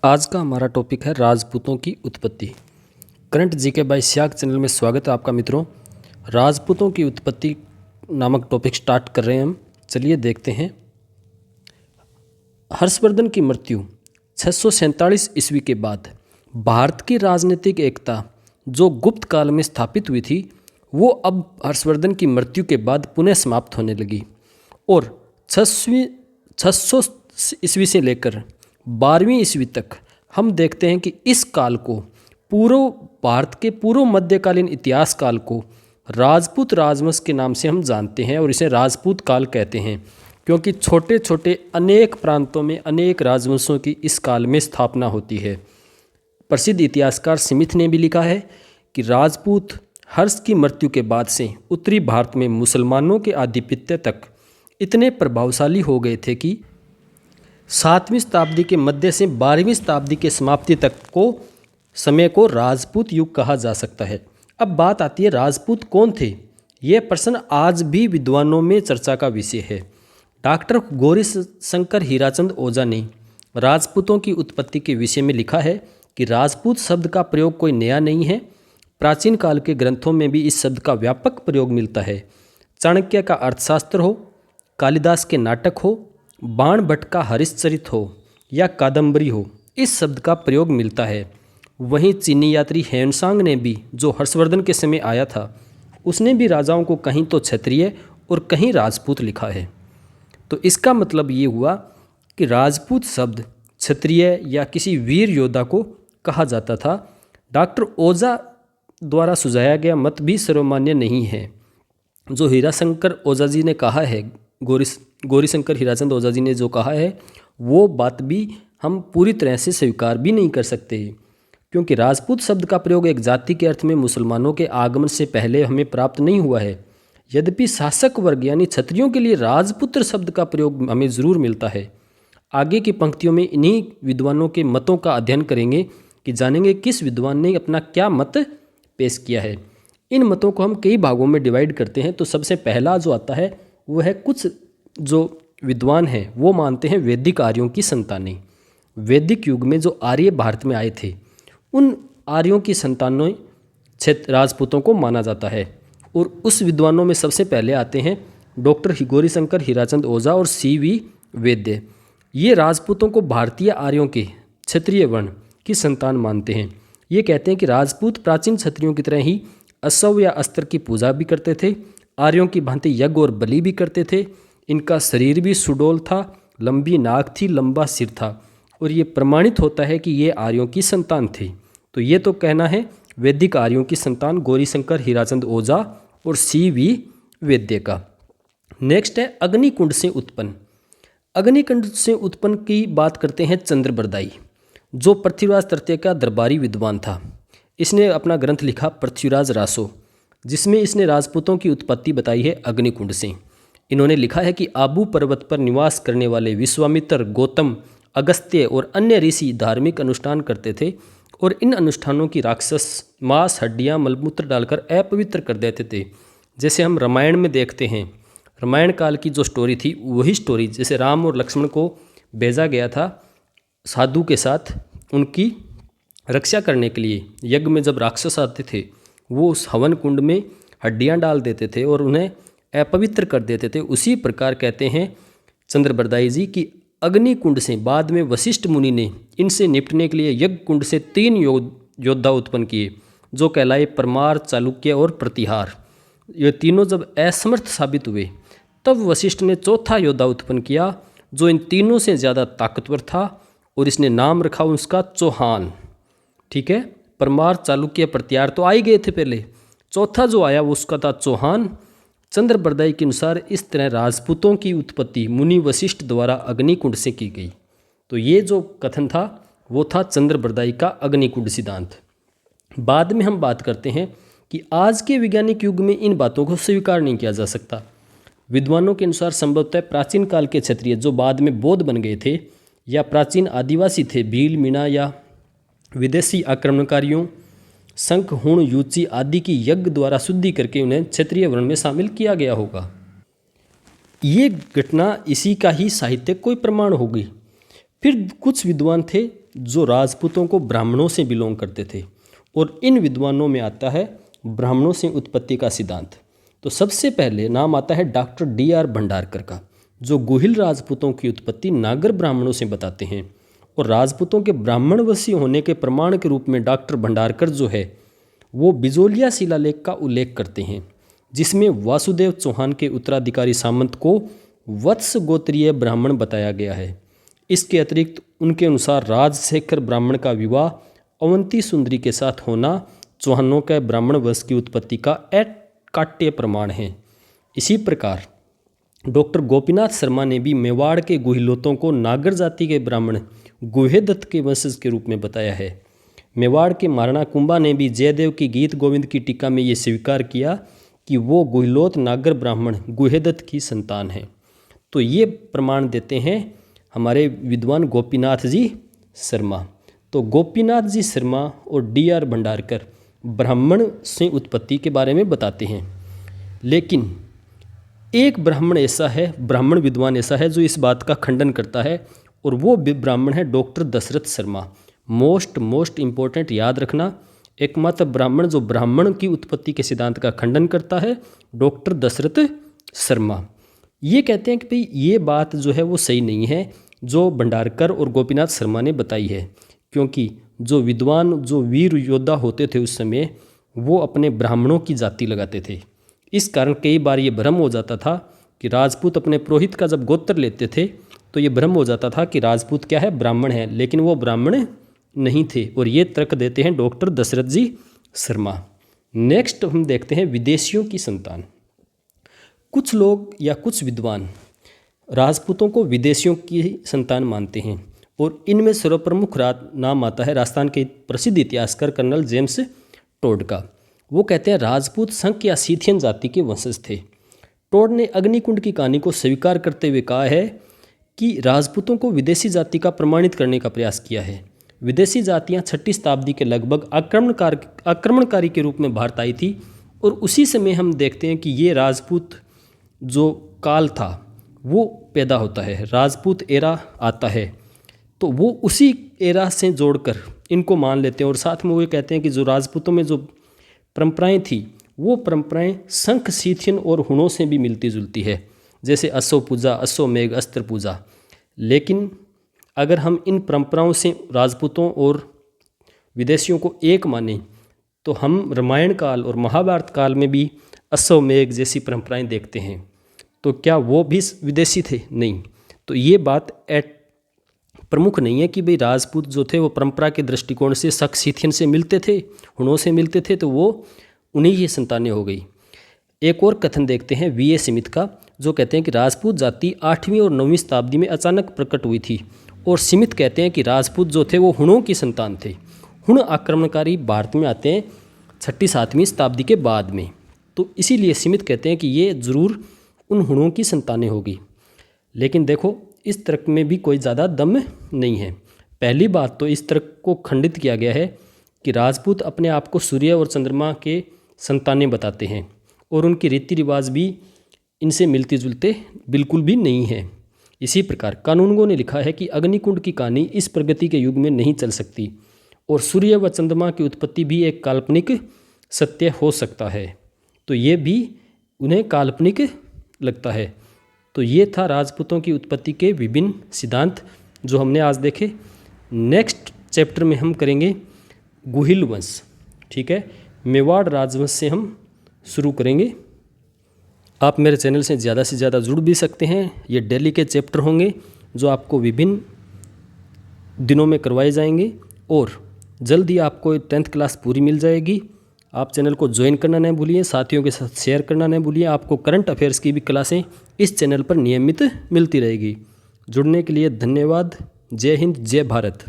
आज का हमारा टॉपिक है राजपूतों की उत्पत्ति। करंट जीके बाय स्याग चैनल में स्वागत है आपका मित्रों। राजपूतों की उत्पत्ति नामक टॉपिक स्टार्ट कर रहे हैं हम। चलिए देखते हैं। हर्षवर्धन की मृत्यु 647 ईस्वी के बाद भारत की राजनीतिक एकता जो गुप्त काल में स्थापित हुई थी वो अब हर्षवर्धन की मृत्यु के बाद पुनः समाप्त होने लगी और 600 ईस्वी से लेकर 12वीं ईस्वी तक हम देखते हैं कि इस काल को पूर्व भारत के पूर्व मध्यकालीन इतिहास काल को राजपूत राजवंश के नाम से हम जानते हैं और इसे राजपूत काल कहते हैं क्योंकि छोटे छोटे अनेक प्रांतों में अनेक राजवंशों की इस काल में स्थापना होती है। प्रसिद्ध इतिहासकार स्मिथ ने भी लिखा है कि राजपूत हर्ष की मृत्यु के बाद से उत्तरी भारत में मुसलमानों के आधिपत्य तक इतने प्रभावशाली हो गए थे कि 7वीं शताब्दी के मध्य से 12वीं शताब्दी के समाप्ति तक को समय को राजपूत युग कहा जा सकता है। अब बात आती है राजपूत कौन थे। यह प्रश्न आज भी विद्वानों में चर्चा का विषय है। डॉक्टर गौरीशंकर हीराचंद ओझा ने राजपूतों की उत्पत्ति के विषय में लिखा है कि राजपूत शब्द का प्रयोग कोई नया नहीं है। प्राचीन काल के ग्रंथों में भी इस शब्द का व्यापक प्रयोग मिलता है। चाणक्य का अर्थशास्त्र हो, कालिदास के नाटक हो, बाण भट्ट का हरिश्चरित हो या कादम्बरी हो, इस शब्द का प्रयोग मिलता है। वहीं चीनी यात्री ह्वेनसांग ने भी, जो हर्षवर्धन के समय आया था, उसने भी राजाओं को कहीं तो क्षत्रिय और कहीं राजपूत लिखा है। तो इसका मतलब ये हुआ कि राजपूत शब्द क्षत्रिय या किसी वीर योद्धा को कहा जाता था। डॉक्टर ओझा द्वारा सुझाया गया मत भी सर्वमान्य नहीं है। जो हीराशंकर ओझा जी ने कहा है, गौरीशंकर हीराचंद ओझा जी ने जो कहा है, वो बात भी हम पूरी तरह से स्वीकार भी नहीं कर सकते क्योंकि राजपूत शब्द का प्रयोग एक जाति के अर्थ में मुसलमानों के आगमन से पहले हमें प्राप्त नहीं हुआ है। यद्यपि शासक वर्ग यानी क्षत्रियों के लिए राजपुत्र शब्द का प्रयोग हमें ज़रूर मिलता है। आगे की पंक्तियों में इन्हीं विद्वानों के मतों का अध्ययन करेंगे कि जानेंगे किस विद्वान ने अपना क्या मत पेश किया है। इन मतों को हम कई भागों में डिवाइड करते हैं। तो सबसे पहला जो आता है वो है, कुछ जो विद्वान हैं वो मानते हैं वैदिक आर्यों की संतानें। वैदिक युग में जो आर्य भारत में आए थे उन आर्यों की संतानों क्षेत्र राजपूतों को माना जाता है। और उस विद्वानों में सबसे पहले आते हैं डॉक्टर गौरीशंकर हीराचंद ओझा और CV वैद्य। ये राजपूतों को भारतीय आर्यों के क्षत्रिय वर्ण की संतान मानते हैं। ये कहते हैं कि राजपूत प्राचीन क्षत्रियों की तरह ही अश्व या अस्त्र की पूजा भी करते थे, आर्यों की भांति यज्ञ और बलि भी करते थे। इनका शरीर भी सुडौल था, लंबी नाक थी, लंबा सिर था और ये प्रमाणित होता है कि ये आर्यों की संतान थे। तो ये तो कहना है वैदिक आर्यों की संतान गौरीशंकर हीराचंद ओझा और CV वैद्य का। नेक्स्ट है अग्निकुंड से उत्पन्न। अग्निकुंड से उत्पन्न की बात करते हैं चंद्रबरदाई, जो पृथ्वीराज तृतीय का दरबारी विद्वान था। इसने अपना ग्रंथ लिखा पृथ्वीराज रासो, जिसमें इसने राजपूतों की उत्पत्ति बताई है अग्निकुंड से। इन्होंने लिखा है कि आबू पर्वत पर निवास करने वाले विश्वामित्र, गौतम, अगस्त्य और अन्य ऋषि धार्मिक अनुष्ठान करते थे और इन अनुष्ठानों की राक्षस मांस, हड्डियां, मलमूत्र डालकर अपवित्र कर देते थे। जैसे हम रामायण में देखते हैं, रामायण काल की जो स्टोरी थी वही स्टोरी, जैसे राम और लक्ष्मण को भेजा गया था साधु के साथ उनकी रक्षा करने के लिए। यज्ञ में जब राक्षस आते थे वो उस हवन कुंड में हड्डियां डाल देते थे और उन्हें अपवित्र कर देते थे। उसी प्रकार कहते हैं चंद्रबरदाई जी कि अग्नि कुंड से बाद में वशिष्ठ मुनि ने इनसे निपटने के लिए यज्ञ कुंड से 3 योद्धा उत्पन्न किए जो कहलाए परमार, चालुक्य और प्रतिहार। ये तीनों जब असमर्थ साबित हुए तब वशिष्ठ ने चौथा योद्धा उत्पन्न किया जो इन तीनों से ज़्यादा ताकतवर था और इसने नाम रखा उसका चौहान। ठीक है, परमार, चालुक्य, प्रतिहार तो आ ही गए थे पहले, चौथा जो आया वो उसका था चौहान। चंद्रबरदाई के अनुसार इस तरह राजपूतों की उत्पत्ति मुनि वशिष्ठ द्वारा अग्निकुंड से की गई। तो ये जो कथन था वो था चंद्रबरदाई का अग्निकुंड सिद्धांत। बाद में हम बात करते हैं कि आज के वैज्ञानिक युग में इन बातों को स्वीकार नहीं किया जा सकता। विद्वानों के अनुसार संभवतः प्राचीन काल के क्षत्रिय जो बाद में बौद्ध बन गए थे या प्राचीन आदिवासी थे, भील, मीणा या विदेशी आक्रमणकारियों, शंख, हुण, यूची आदि की यज्ञ द्वारा शुद्धि करके उन्हें क्षत्रिय वर्ण में शामिल किया गया होगा। ये घटना इसी का ही साहित्यिक कोई प्रमाण होगी। फिर कुछ विद्वान थे जो राजपूतों को ब्राह्मणों से बिलोंग करते थे, और इन विद्वानों में आता है ब्राह्मणों से उत्पत्ति का सिद्धांत। तो सबसे पहले नाम आता है डॉक्टर D.R. भंडारकर का, जो गुहिल राजपूतों की उत्पत्ति नागर ब्राह्मणों से बताते हैं। और राजपूतों के ब्राह्मणवशी होने के प्रमाण के रूप में डॉक्टर भंडारकर जो है वो बिजोलिया शिलालेख का उल्लेख करते हैं, जिसमें वासुदेव चौहान के उत्तराधिकारी सामंत को वत्स गोत्रीय ब्राह्मण बताया गया है। इसके अतिरिक्त उनके अनुसार राजशेखर ब्राह्मण का विवाह अवंती सुंदरी के साथ होना चौहानों के ब्राह्मण वंश की उत्पत्ति का अकाट्य प्रमाण है। इसी प्रकार डॉक्टर गोपीनाथ शर्मा ने भी मेवाड़ के गुहिलोतों को नागर जाति के ब्राह्मण गुहेदत्त के वंशज के रूप में बताया है। मेवाड़ के महाराणा कुंभा ने भी जयदेव की गीत गोविंद की टीका में ये स्वीकार किया कि वो गुहिलोत नागर ब्राह्मण गुहेदत्त की संतान है। तो ये प्रमाण देते हैं हमारे विद्वान गोपीनाथ जी शर्मा। तो गोपीनाथ जी शर्मा और D.R. भंडारकर ब्राह्मण से उत्पत्ति के बारे में बताते हैं, लेकिन एक ब्राह्मण ऐसा है, ब्राह्मण विद्वान ऐसा है जो इस बात का खंडन करता है, और वो ब्राह्मण है doctor Dasharath Sharma. Most important याद रखना, एकमात्र ब्राह्मण जो ब्राह्मण की उत्पत्ति के सिद्धांत का खंडन करता है, डॉक्टर दशरथ शर्मा। ये कहते हैं कि भाई ये बात जो है वो सही नहीं है जो भंडारकर और गोपीनाथ शर्मा ने बताई है, क्योंकि जो विद्वान जो वीर योद्धा होते थे उस समय वो अपने ब्राह्मणों की जाति लगाते थे। इस कारण कई बार ये भ्रम हो जाता था कि राजपूत अपने पुरोहित का जब गोत्र लेते थे तो ये भ्रम हो जाता था कि राजपूत क्या है, ब्राह्मण है, लेकिन वो ब्राह्मण नहीं थे। और ये तर्क देते हैं डॉक्टर दशरथ जी शर्मा। नेक्स्ट हम देखते हैं विदेशियों की संतान। कुछ लोग या कुछ विद्वान राजपूतों को विदेशियों की संतान मानते हैं, और इनमें सर्वप्रमुख नाम आता है राजस्थान के प्रसिद्ध इतिहासकार कर्नल जेम्स टोड का। वो कहते हैं राजपूत संघ या सीथियन जाति के वंशज थे। टोड ने अग्निकुंड की कहानी को स्वीकार करते हुए कहा है कि राजपूतों को विदेशी जाति का प्रमाणित करने का प्रयास किया है। विदेशी जातियां 6ठी शताब्दी के लगभग आक्रमणकारी के रूप में भारत आई थी, और उसी समय हम देखते हैं कि ये राजपूत जो काल था वो पैदा होता है, राजपूत एरा आता है, तो वो उसी एरा से जोड़कर इनको मान लेते हैं। और साथ में वो ये कहते हैं कि जो राजपूतों में जो परंपराएं थी वो परंपराएं शंख सीथियन और हुणों से भी मिलती जुलती है, जैसे अश्व पूजा, अश्वमेघ, अस्त्र पूजा। लेकिन अगर हम इन परंपराओं से राजपूतों और विदेशियों को एक माने तो हम रामायण काल और महाभारत काल में भी अश्वमेघ जैसी परंपराएं देखते हैं। तो क्या वो भी विदेशी थे? नहीं। तो ये बात प्रमुख नहीं है कि भाई राजपूत जो थे वो परंपरा के दृष्टिकोण से शक सीथियन से मिलते थे, हुणों से मिलते थे, तो वो उन्हीं की संतानें हो गई। एक और कथन देखते हैं V.A. स्मिथ का, जो कहते हैं कि राजपूत जाति 8वीं और 9वीं शताब्दी में अचानक प्रकट हुई थी, और स्मिथ कहते हैं कि राजपूत जो थे वो हुणों की संतान थे। हुण आक्रमणकारी भारत में आते हैं 6ठी-7वीं शताब्दी के बाद में, तो इसीलिए स्मिथ कहते हैं कि ये ज़रूर उन हुणों की संतानें होगी। लेकिन देखो इस तर्क में भी कोई ज़्यादा दम नहीं है। पहली बात तो इस तर्क को खंडित किया गया है कि राजपूत अपने आप को सूर्य और चंद्रमा के संतानें बताते हैं, और उनके रीति रिवाज भी इनसे मिलते जुलते बिल्कुल भी नहीं है। इसी प्रकार कानूनगो ने लिखा है कि अग्निकुंड की कहानी इस प्रगति के युग में नहीं चल सकती, और सूर्य व चंद्रमा की उत्पत्ति भी एक काल्पनिक सत्य हो सकता है। तो ये भी उन्हें काल्पनिक लगता है। तो ये था राजपूतों की उत्पत्ति के विभिन्न सिद्धांत जो हमने आज देखे। नेक्स्ट चैप्टर में हम करेंगे गुहिल वंश, ठीक है। मेवाड़ राजवंश से हम शुरू करेंगे। आप मेरे चैनल से ज़्यादा जुड़ भी सकते हैं। ये डेली के चैप्टर होंगे जो आपको विभिन्न दिनों में करवाए जाएंगे, और जल्द ही आपको 10th क्लास पूरी मिल जाएगी। आप चैनल को ज्वाइन करना नहीं भूलिए, साथियों के साथ शेयर करना नहीं भूलिए। आपको करंट अफेयर्स की भी क्लासें इस चैनल पर नियमित मिलती रहेगी। जुड़ने के लिए धन्यवाद। जय हिंद, जय भारत।